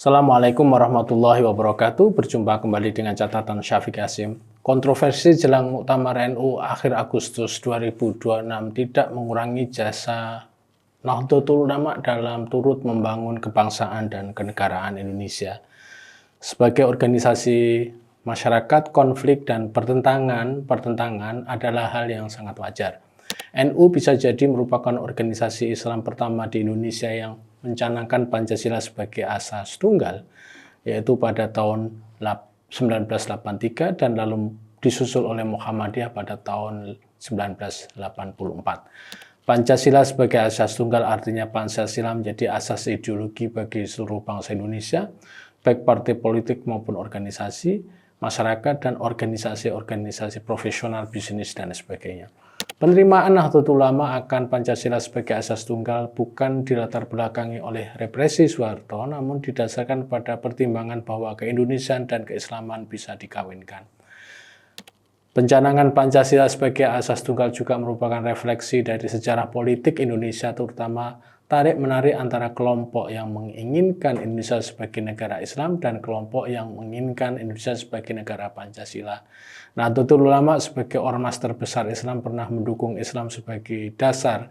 Assalamualaikum warahmatullahi wabarakatuh. Berjumpa kembali dengan catatan Syafiq Hasyim. Kontroversi jelang Muktamar NU akhir Agustus 2026 tidak mengurangi jasa Nahdlatul Ulama dalam turut membangun kebangsaan dan kenegaraan Indonesia. Sebagai organisasi masyarakat, konflik dan pertentangan adalah hal yang sangat wajar. NU bisa jadi merupakan organisasi Islam pertama di Indonesia yang mencanangkan Pancasila sebagai asas tunggal, yaitu pada tahun 1983 dan lalu disusul oleh Muhammadiyah pada tahun 1984. Pancasila sebagai asas tunggal artinya Pancasila menjadi asas ideologi bagi seluruh bangsa Indonesia, baik partai politik maupun organisasi, masyarakat, dan organisasi-organisasi profesional, bisnis, dan sebagainya. Penerimaan Nahdlatul Ulama akan Pancasila sebagai asas tunggal bukan dilatar belakangi oleh represi Soeharto, namun didasarkan pada pertimbangan bahwa keindonesiaan dan keislaman bisa dikawinkan. Pencanangan Pancasila sebagai asas tunggal juga merupakan refleksi dari sejarah politik Indonesia, terutama tarik-menarik antara kelompok yang menginginkan Indonesia sebagai negara Islam dan kelompok yang menginginkan Indonesia sebagai negara Pancasila. Nahdlatul Ulama sebagai ormas terbesar Islam pernah mendukung Islam sebagai dasar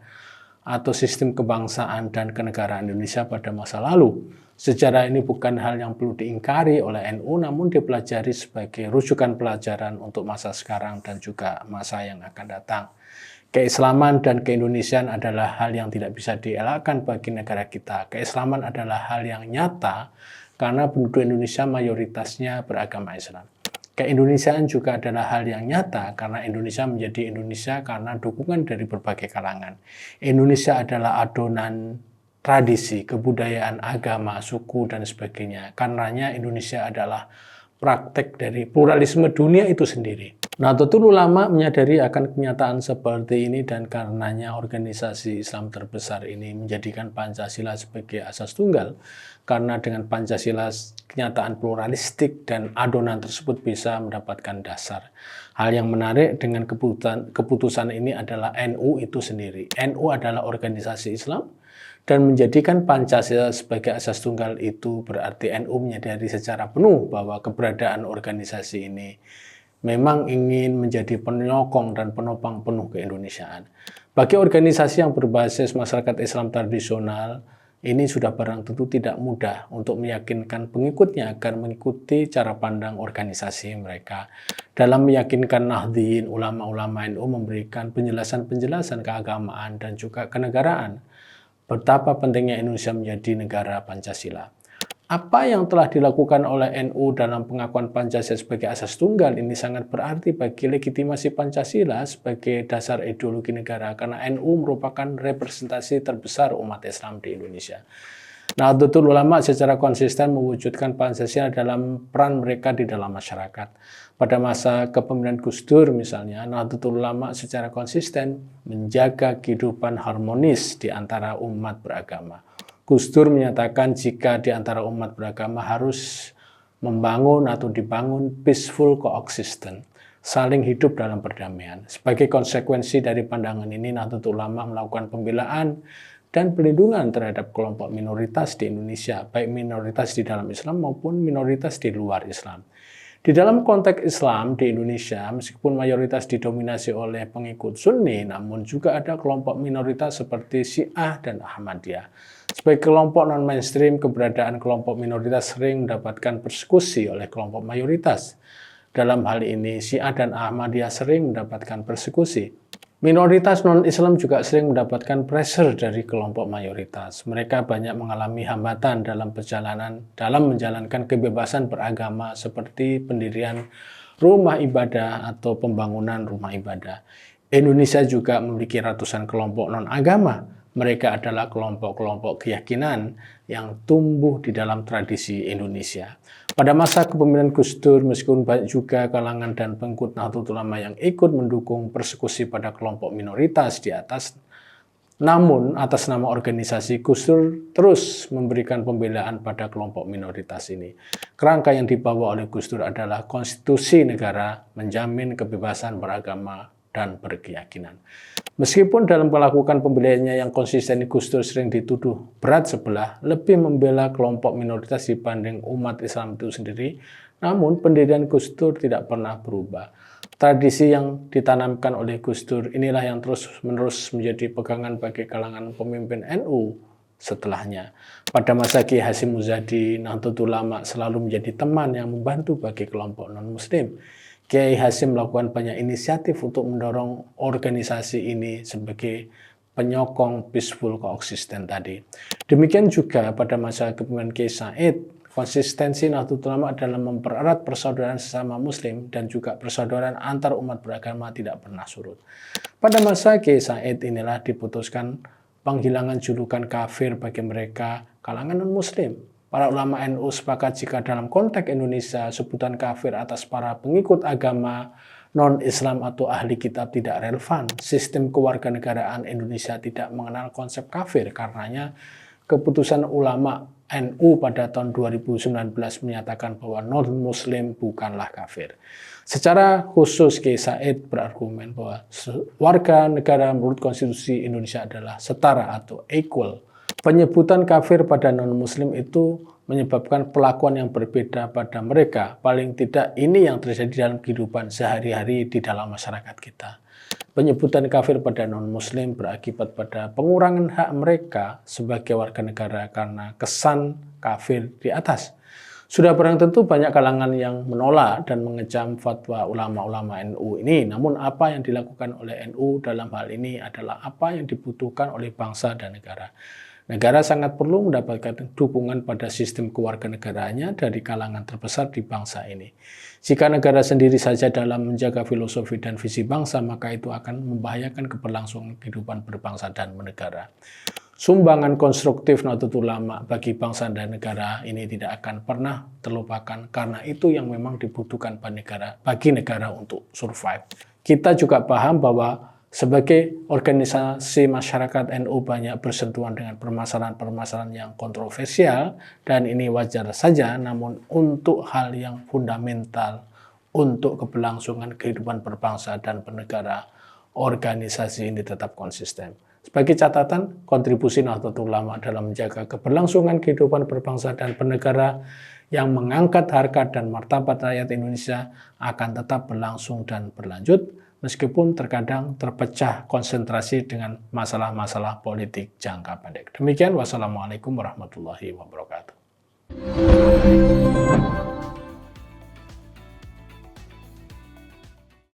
atau sistem kebangsaan dan kenegaraan Indonesia pada masa lalu. Sejarah ini bukan hal yang perlu diingkari oleh NU, namun dipelajari sebagai rujukan pelajaran untuk masa sekarang dan juga masa yang akan datang. Keislaman dan keindonesiaan adalah hal yang tidak bisa dielakkan bagi negara kita. Keislaman adalah hal yang nyata karena penduduk Indonesia mayoritasnya beragama Islam. Keindonesiaan juga adalah hal yang nyata karena Indonesia menjadi Indonesia karena dukungan dari berbagai kalangan. Indonesia adalah adonan tradisi, kebudayaan, agama, suku, dan sebagainya. Karenanya Indonesia adalah praktek dari pluralisme dunia itu sendiri. Nahdlatul Ulama menyadari akan kenyataan seperti ini dan karenanya organisasi Islam terbesar ini menjadikan Pancasila sebagai asas tunggal. Karena dengan Pancasila kenyataan pluralistik dan adonan tersebut bisa mendapatkan dasar. Hal yang menarik dengan keputusan ini adalah NU itu sendiri. NU adalah organisasi Islam dan menjadikan Pancasila sebagai asas tunggal itu berarti NU menyadari secara penuh bahwa keberadaan organisasi ini memang ingin menjadi penyokong dan penopang penuh keindonesiaan. Bagi organisasi yang berbasis masyarakat Islam tradisional, ini sudah barang tentu tidak mudah untuk meyakinkan pengikutnya agar mengikuti cara pandang organisasi mereka. Dalam meyakinkan Nahdliyin, ulama-ulama NU memberikan penjelasan-penjelasan keagamaan dan juga kenegaraan. Betapa pentingnya Indonesia menjadi negara Pancasila. Apa yang telah dilakukan oleh NU dalam pengakuan Pancasila sebagai asas tunggal ini sangat berarti bagi legitimasi Pancasila sebagai dasar ideologi negara karena NU merupakan representasi terbesar umat Islam di Indonesia. Nahdlatul Ulama secara konsisten mewujudkan Pancasila dalam peran mereka di dalam masyarakat. Pada masa kepemimpinan Gus Dur misalnya, Nahdlatul Ulama secara konsisten menjaga kehidupan harmonis di antara umat beragama. Gus Dur menyatakan jika di antara umat beragama harus membangun atau dibangun peaceful coexistence, saling hidup dalam perdamaian. Sebagai konsekuensi dari pandangan ini, Nahdlatul Ulama melakukan pembelaan dan pelindungan terhadap kelompok minoritas di Indonesia, baik minoritas di dalam Islam maupun minoritas di luar Islam. Di dalam konteks Islam di Indonesia, meskipun mayoritas didominasi oleh pengikut Sunni, namun juga ada kelompok minoritas seperti Syiah dan Ahmadiyah. Sebagai kelompok non-mainstream, keberadaan kelompok minoritas sering mendapatkan persekusi oleh kelompok mayoritas. Dalam hal ini, Syiah dan Ahmadiyah sering mendapatkan persekusi. Minoritas non-Islam juga sering mendapatkan pressure dari kelompok mayoritas. Mereka banyak mengalami hambatan dalam menjalankan kebebasan beragama seperti pendirian rumah ibadah atau pembangunan rumah ibadah. Indonesia juga memiliki ratusan kelompok non-agama. Mereka adalah kelompok-kelompok keyakinan yang tumbuh di dalam tradisi Indonesia. Pada masa kepemimpinan Gus Dur, meskipun banyak juga kalangan dan pengikut Nahdlatul Ulama yang ikut mendukung persekusi pada kelompok minoritas di atas, namun atas nama organisasi Gus Dur terus memberikan pembelaan pada kelompok minoritas ini. Kerangka yang dibawa oleh Gus Dur adalah konstitusi negara menjamin kebebasan beragama dan berkeyakinan. Meskipun dalam melakukan pembelaannya yang konsisten, Gus Dur sering dituduh berat sebelah, lebih membela kelompok minoritas dibanding umat Islam itu sendiri, namun pendirian Gus Dur tidak pernah berubah. Tradisi yang ditanamkan oleh Gus Dur inilah yang terus-menerus menjadi pegangan bagi kalangan pemimpin NU setelahnya. Pada masa Kiai Hasyim Muzadi, Nahdlatul Ulama selalu menjadi teman yang membantu bagi kelompok non-muslim. Kiai Hasyim melakukan banyak inisiatif untuk mendorong organisasi ini sebagai penyokong peaceful coexistence tadi. Demikian juga pada masa kepemimpinan Kiai Said, konsistensi Nahdlatul Ulama dalam mempererat persaudaraan sesama muslim dan juga persaudaraan antar umat beragama tidak pernah surut. Pada masa Kiai Said inilah diputuskan penghilangan julukan kafir bagi mereka kalangan non-muslim. Para ulama NU sepakat jika dalam konteks Indonesia sebutan kafir atas para pengikut agama non-Islam atau ahli kitab tidak relevan. Sistem kewarganegaraan Indonesia tidak mengenal konsep kafir, karenanya keputusan ulama NU pada tahun 2019 menyatakan bahwa non-muslim bukanlah kafir. Secara khusus Kiai Said berargumen bahwa warga negara menurut konstitusi Indonesia adalah setara atau equal. Penyebutan kafir pada non-muslim itu menyebabkan perlakuan yang berbeda pada mereka. Paling tidak ini yang terjadi dalam kehidupan sehari-hari di dalam masyarakat kita. Penyebutan kafir pada non-muslim berakibat pada pengurangan hak mereka sebagai warga negara karena kesan kafir di atas. Sudah barang tentu banyak kalangan yang menolak dan mengecam fatwa ulama-ulama NU ini. Namun apa yang dilakukan oleh NU dalam hal ini adalah apa yang dibutuhkan oleh bangsa dan negara. Negara sangat perlu mendapatkan dukungan pada sistem kewarganegaraannya dari kalangan terbesar di bangsa ini. Jika negara sendiri saja dalam menjaga filosofi dan visi bangsa, maka itu akan membahayakan keberlangsungan kehidupan berbangsa dan bernegara. Sumbangan konstruktif Nahdlatul Ulama bagi bangsa dan negara ini tidak akan pernah terlupakan karena itu yang memang dibutuhkan bagi negara untuk survive. Kita juga paham bahwa sebagai organisasi masyarakat NU banyak bersentuhan dengan permasalahan-permasalahan yang kontroversial dan ini wajar saja, namun untuk hal yang fundamental untuk keberlangsungan kehidupan berbangsa dan bernegara, organisasi ini tetap konsisten. Sebagai catatan, kontribusi Nahdlatul Ulama dalam menjaga keberlangsungan kehidupan berbangsa dan bernegara yang mengangkat harkat dan martabat rakyat Indonesia akan tetap berlangsung dan berlanjut, meskipun terkadang terpecah konsentrasi dengan masalah-masalah politik jangka pendek. Demikian, wassalamualaikum warahmatullahi wabarakatuh.